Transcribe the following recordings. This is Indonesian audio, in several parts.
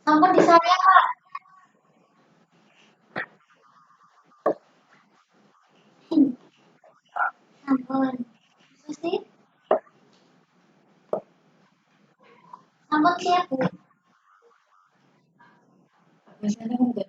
Sampun di saya, Pak. Sampun. Gusti, sampun siap, Bu. Biasanya enggak.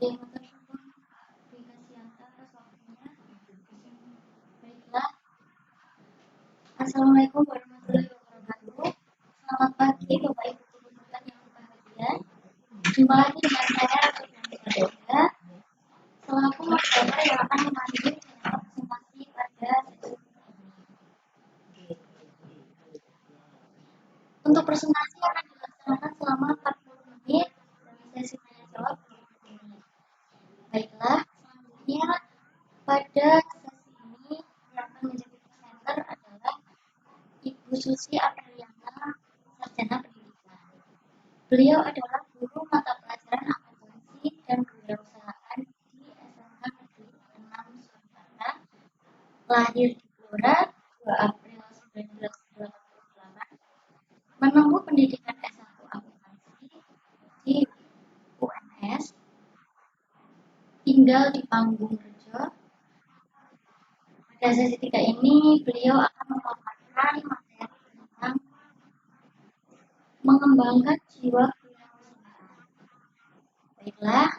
Nggih, matur suwun. Dikasih atas waktunya. Baiklah. Assalamualaikum warahmatullahi wabarakatuh. Selamat pagi, Bapak Ibu guru yang berbahagia. Jumpa lagi dengan saya, Ratu Nanda, selaku moderator yang akan memandu presentasi pada sesi ini. Untuk presentasi akan dilaksanakan selama 40 menit dan sesi tanya jawab 20 menit. Baiklah, selanjutnya pada sesi ini yang akan menjadi presenter adalah Ibu Susi Apriliana, Sarjana Pendidikan. Beliau adalah guru mata pelajaran akuntansi dan kewirausahaan di SMK Negeri 6 Surakarta, lahir di Blora 2 April 1988, menempuh pendidikan S1 akuntansi di UNS, tinggal di Panggung Rejo. Pada sesi 3 ini, beliau akan memaparkan materi tentang mengembangkan jiwa kewirausahaan. Baiklah,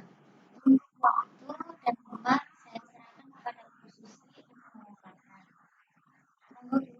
untuk waktu dan tempat saya serahkan kepada Bu Susi untuk memaparkan. Monggo, Bu.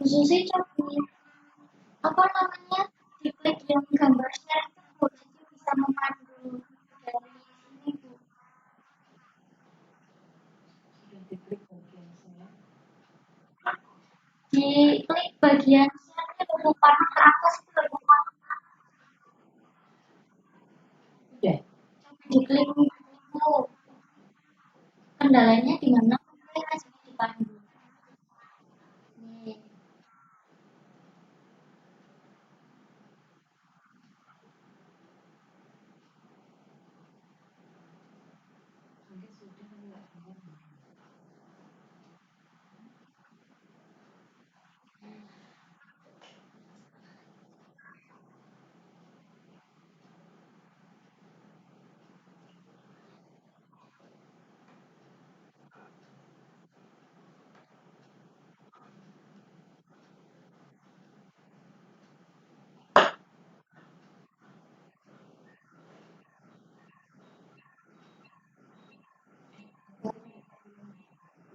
Susi coba apa namanya diklik yang gambar share itu jadi bisa memandu dari sini Bu. Diklik bagian share itu bukan ke atas itu bukan diklik itu kendalanya di mana klik aja dipandu.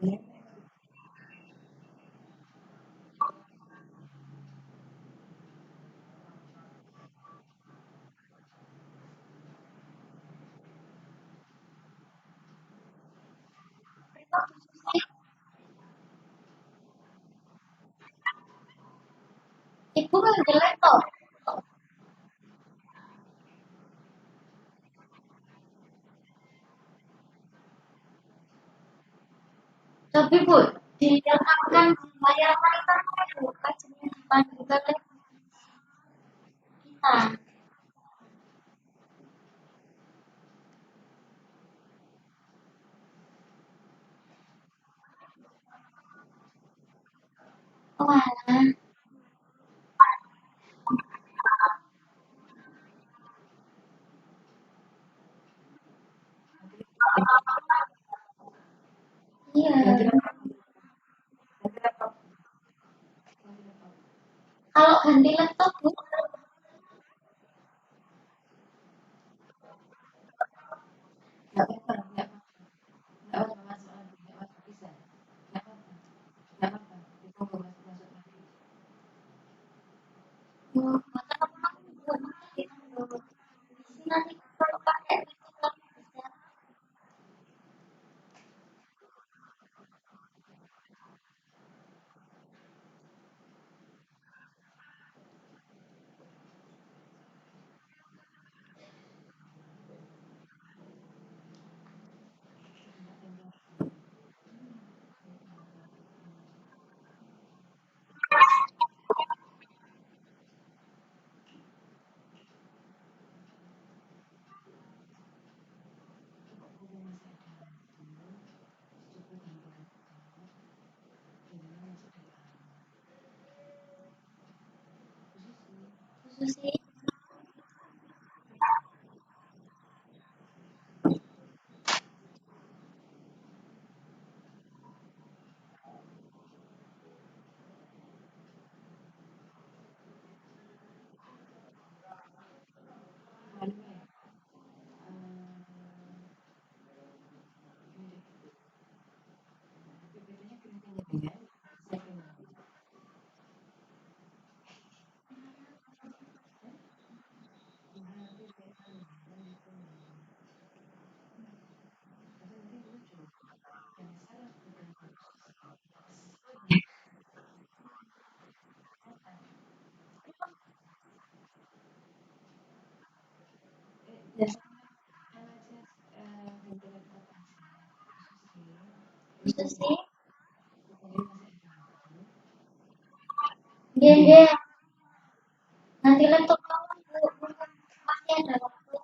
Nih, ibu kan jelek toh. Tapi Bu, diletakkan di layar monitor itu kajian dipandu oleh kita. Wah, iya. Kalau ganti laptop Bu, maka apa Bu? Nanti kalau pakai laptop bisa. Khusus sih. Khusus sih. Iya, iya. Nanti laptop kamu Bu, masih ada waktu.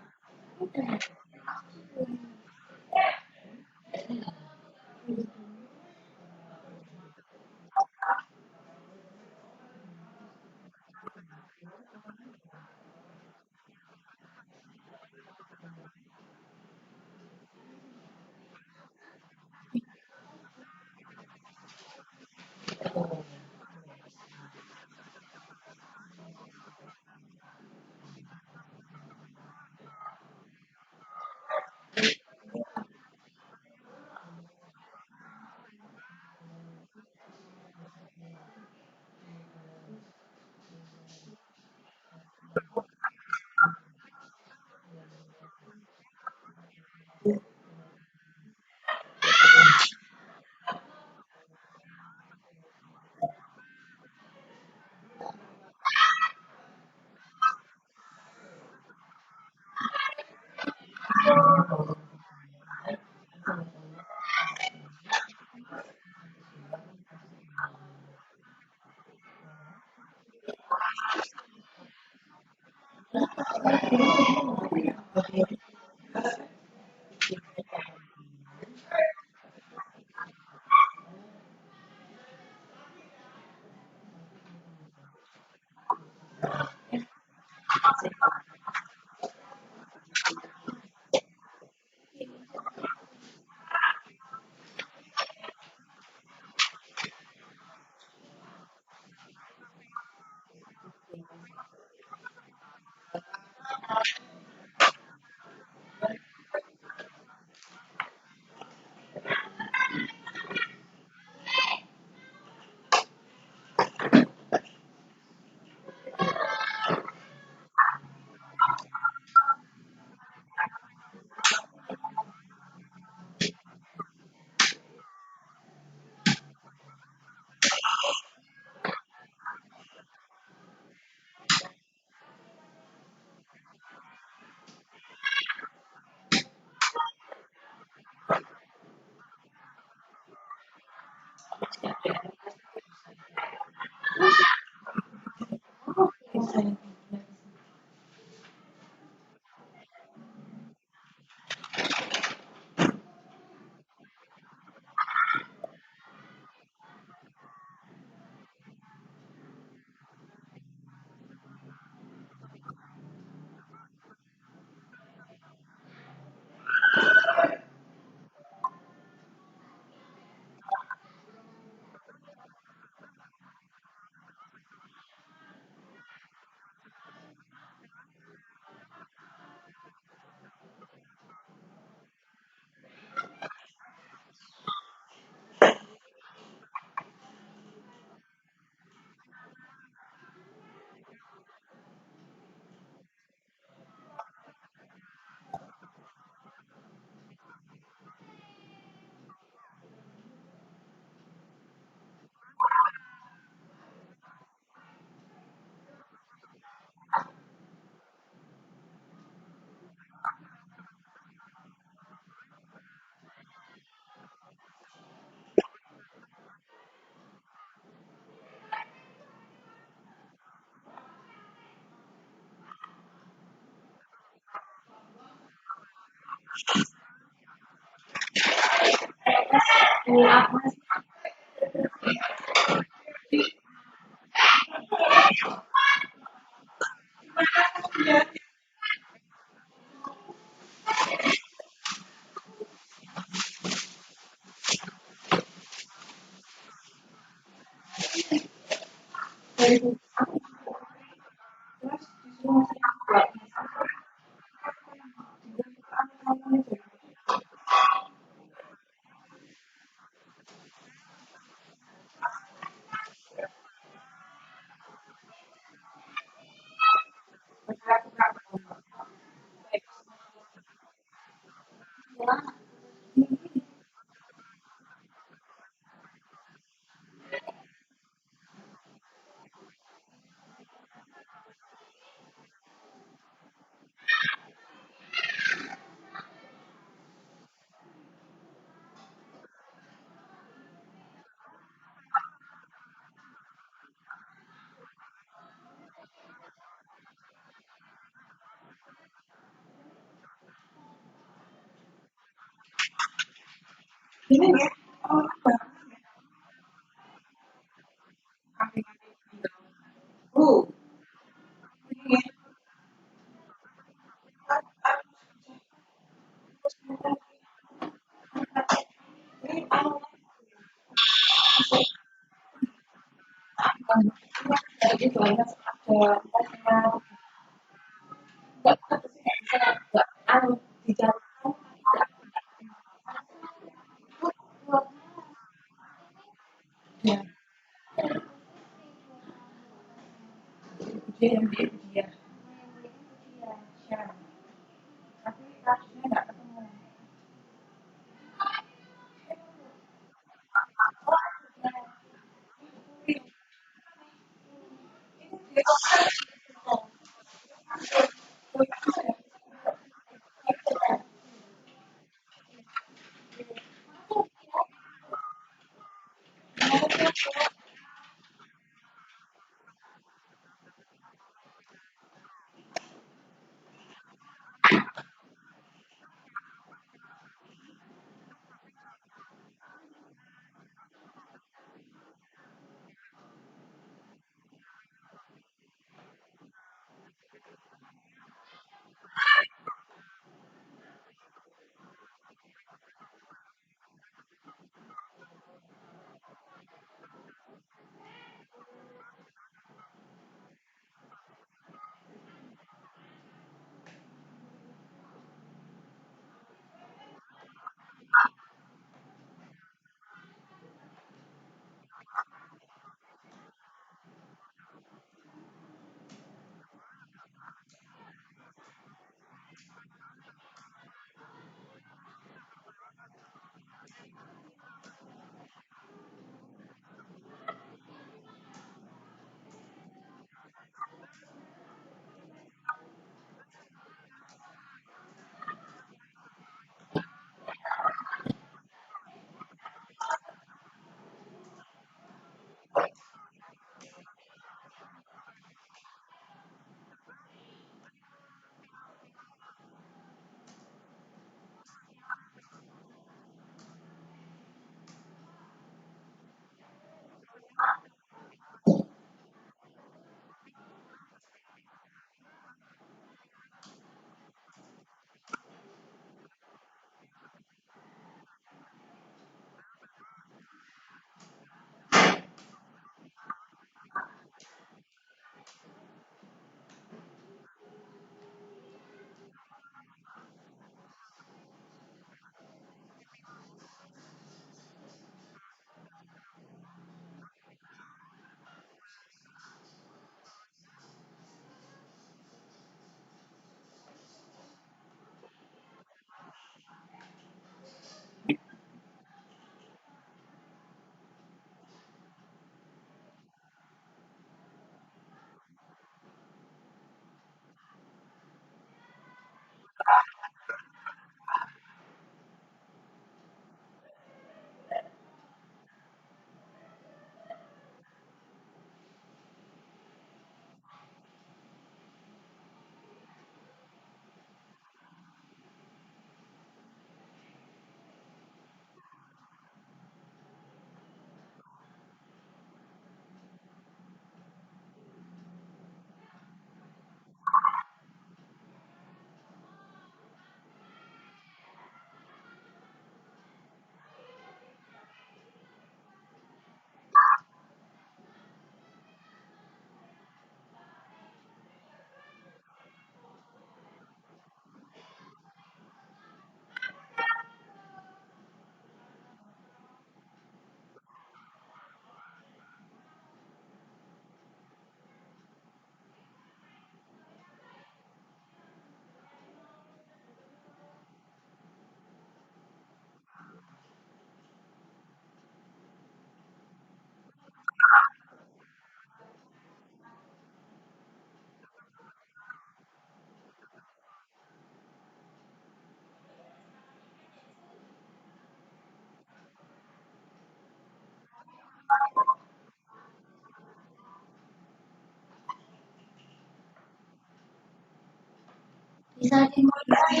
Bisa dimulai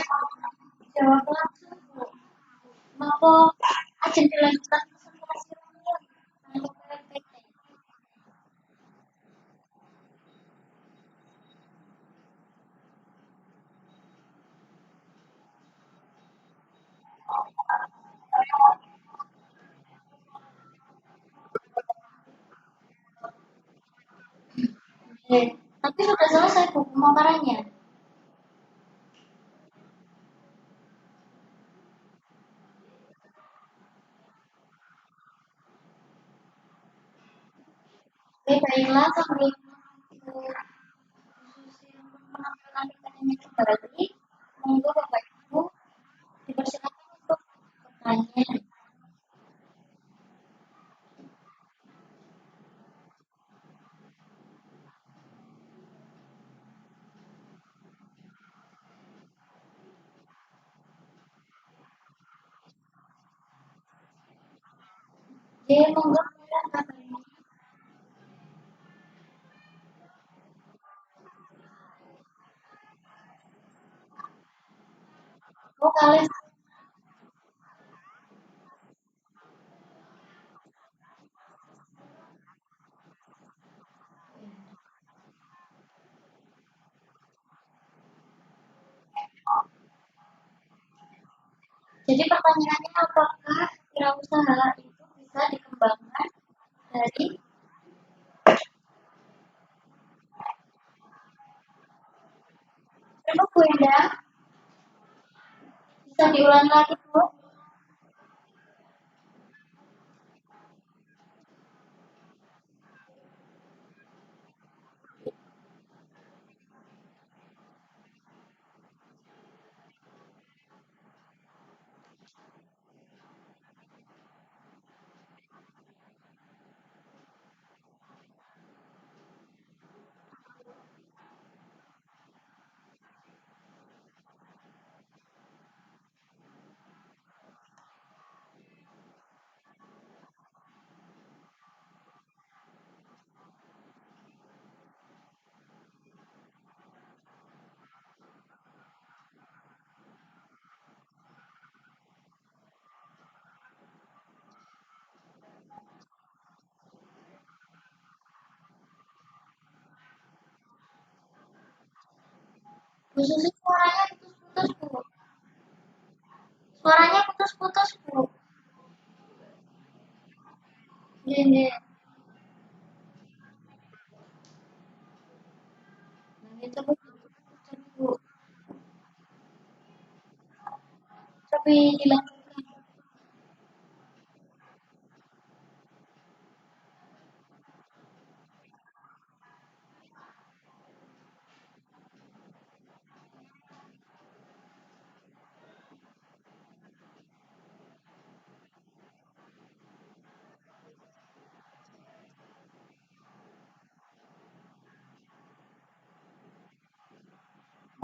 jawab langsung, Bu. Maka aja dilanjutkan presentasi langsung. Kalau PPT. Oke. Tapi sudah selesai Bu pemaparannya. Oke, baiklah sambil menunggu menampilkan PPT-nya kembali, monggo Bapak Ibu dipersilakan untuk bertanya. Oke, monggo Bapak Ibu. Oh, kalian. Jadi pertanyaannya apakah wirausaha itu bisa dikembangkan dari coba Bu Enda bisa diulang lagi Bu. Bu Susi suaranya putus-putus Bu. Suaranya putus-putus Bu. Iya, iya. Nah, itu Bu. Bu. Tapi dilanjutkan.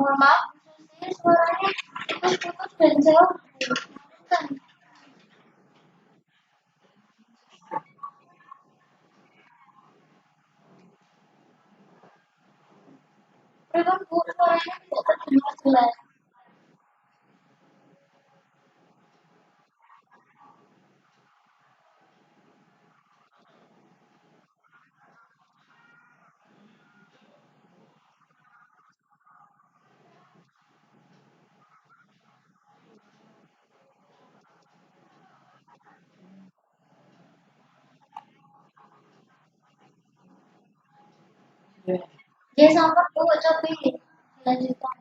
Mohon maaf Bu Susi suaranya putus dan jauh. Kan, memang bu, suaranya tidak terdengar jelas. Dia sama bu, tapi lanjutkan.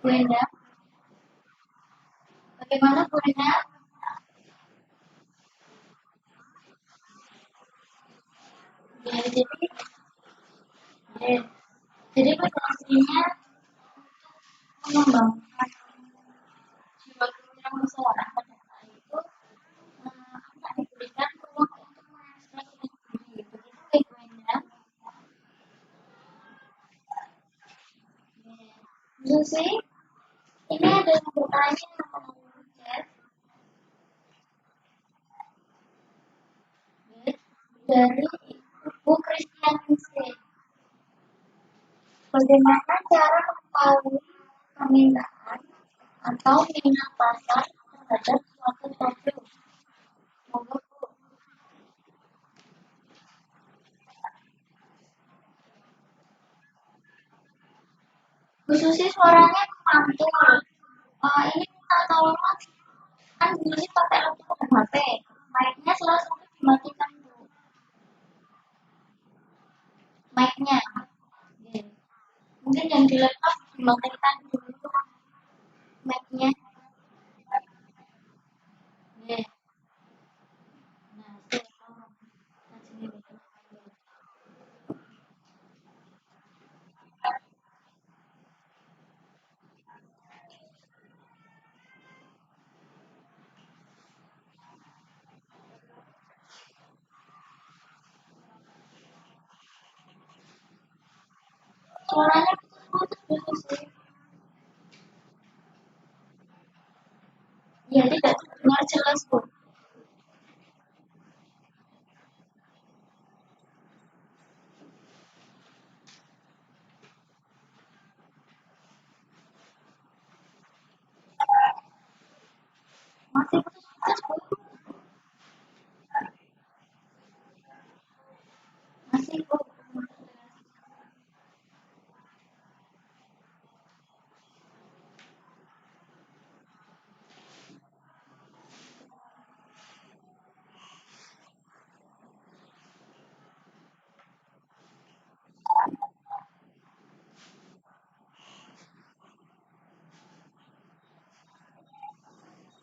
Bu Endang, bagaimana Bu Endang? Ya, ya, jadi pada aslinya mengembangkan jiwa yang masyarakat itu tidak diberikan ruang untuk mengekspresikan diri. Begitu ya Bu Endang? Ya. Susi, ini ada yang bertanya mengenai chat dari Bu Kristianingsih. Bagaimana cara mengetahui permintaan atau minat pasar terhadap suatu produk? Monggo Bu. Bu Susi suaranya mantul. Ini minta tolong kan Bu Susi pakai laptop dan HP. Mic-nya selalu dimatikan Bu. Mic-nya. Oke. Mungkin yang di laptop dimatikan dulu mic-nya. Oke. suaranya putus-putus sih. Ya, tidak terdengar jelas, Bu. Masih putus-putus, Bu. Masih, Bu.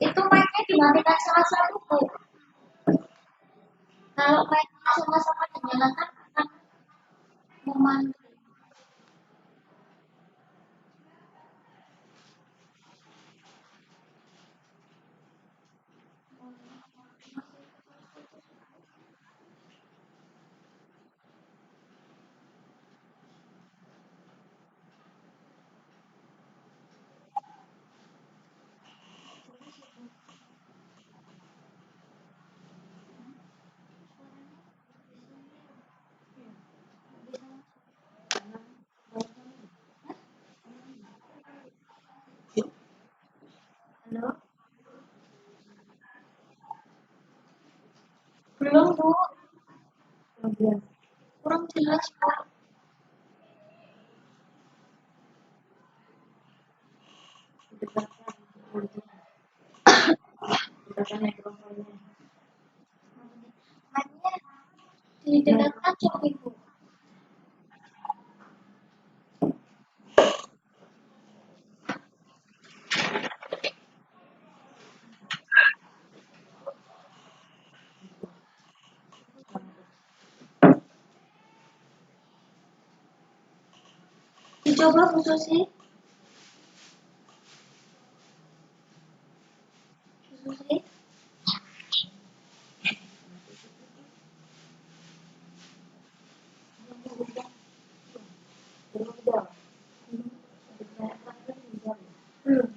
Itu mic-nya dimatikan salah satu, Bu. Kalau mic-nya sama-sama dinyalakan akan memantul. Halo? Belum, Bu. Kurang jelas, Bu. Mic-nya didekatkan coba, Ibu. Dicoba, Bu Susi. Bu Susi. Belum.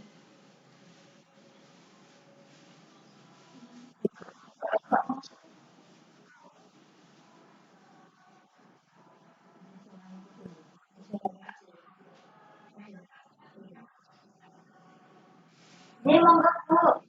Dia menganggap, Bu.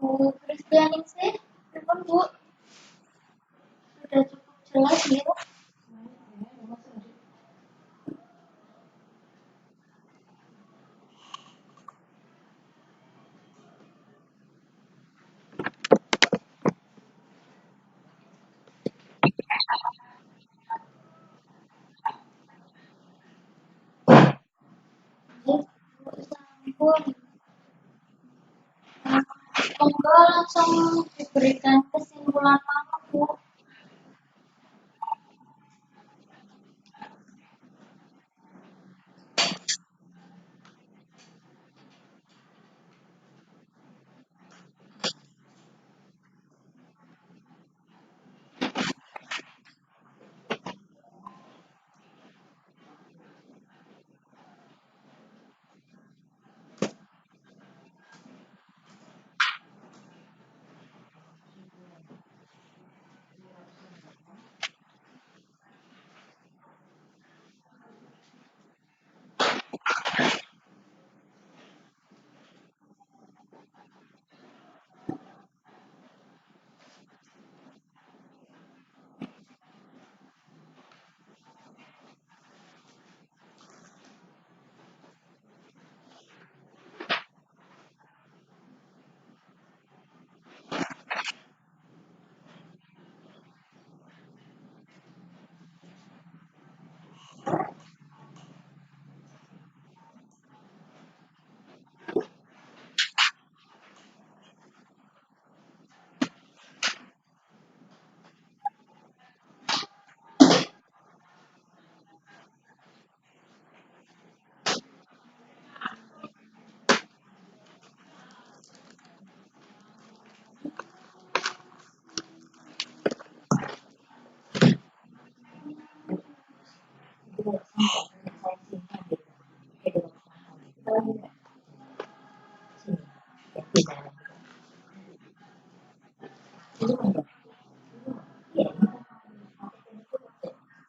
Bu Kristianingsih, pripun Bu? Sudah cukup jelas ya? Ya, Bu, ampun. Monggo langsung diberikan kesimpulan mana Bu?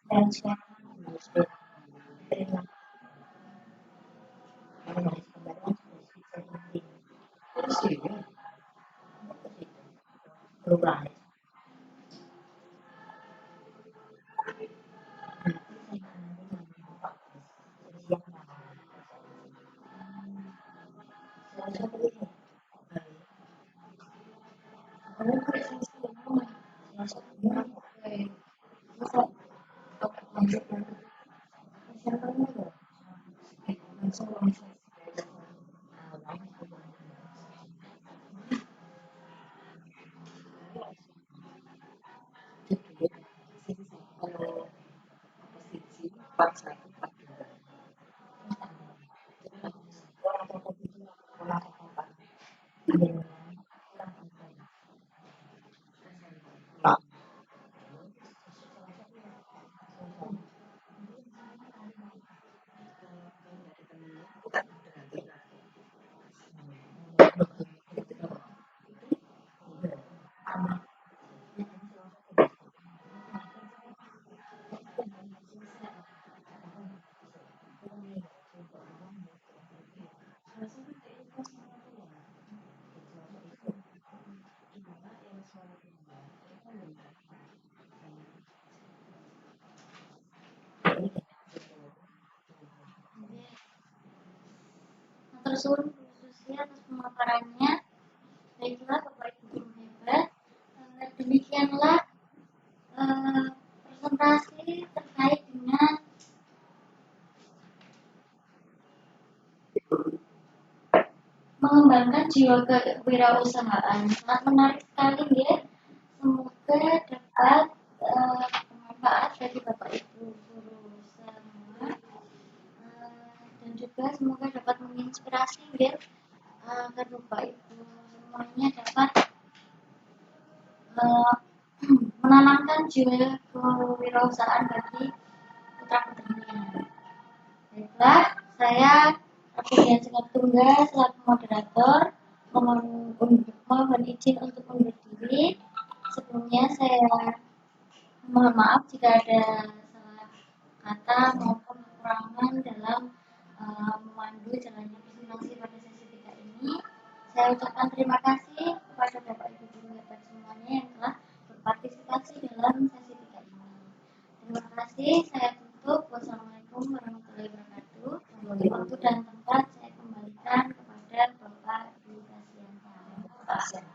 Dan sekarang sudah terima dari kembali terus juga perubahan. Terus khususnya atas pemaparannya. Baiklah Bapak Ibu guru hebat, demikianlah presentasi terkait dengan mengembangkan jiwa kewirausahaan. Sangat menarik sekali ya. Semoga dapat bermanfaat bagi Bapak Ibu guru semua, dan juga semoga dapat menginspirasi ya, agar Bapak Ibu semuanya dapat menanamkan jiwa kewirausahaan bagi putra putrinya. Baiklah, saya Aprilia Tunggal selaku moderator mohon izin untuk undur diri. Sebelumnya saya mohon maaf jika ada salah kata maupun kekurangan dalam memandu jalannya presentasi pada sesi 3 ini. Saya ucapkan terima kasih kepada Bapak Ibu guru hebat semuanya yang telah berpartisipasi dalam sesi 3 ini. Terima kasih, saya tutup. Wassalamualaikum warahmatullahi wabarakatuh. Waktu dan tempat saya kembalikan kepada Bapak Ibu Kasianta.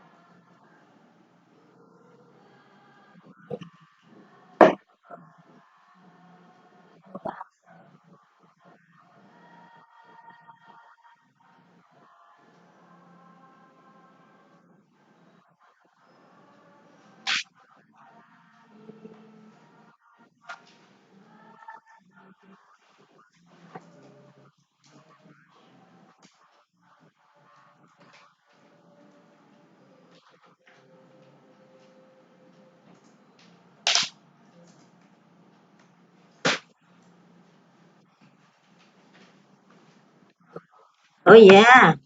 Oh ya,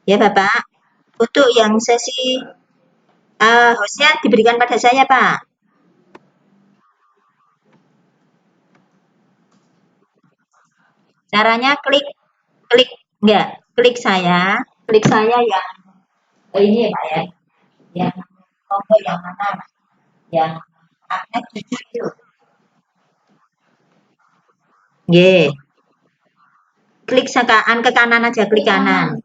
ya Bapak. Untuk yang sesi hostnya diberikan pada saya Pak. Caranya klik klik enggak, klik saya yang ini ya Pak ya, yang tombol yang mana, yang aktif 7 itu. Nggih. Klik ke kanan aja, klik kanan.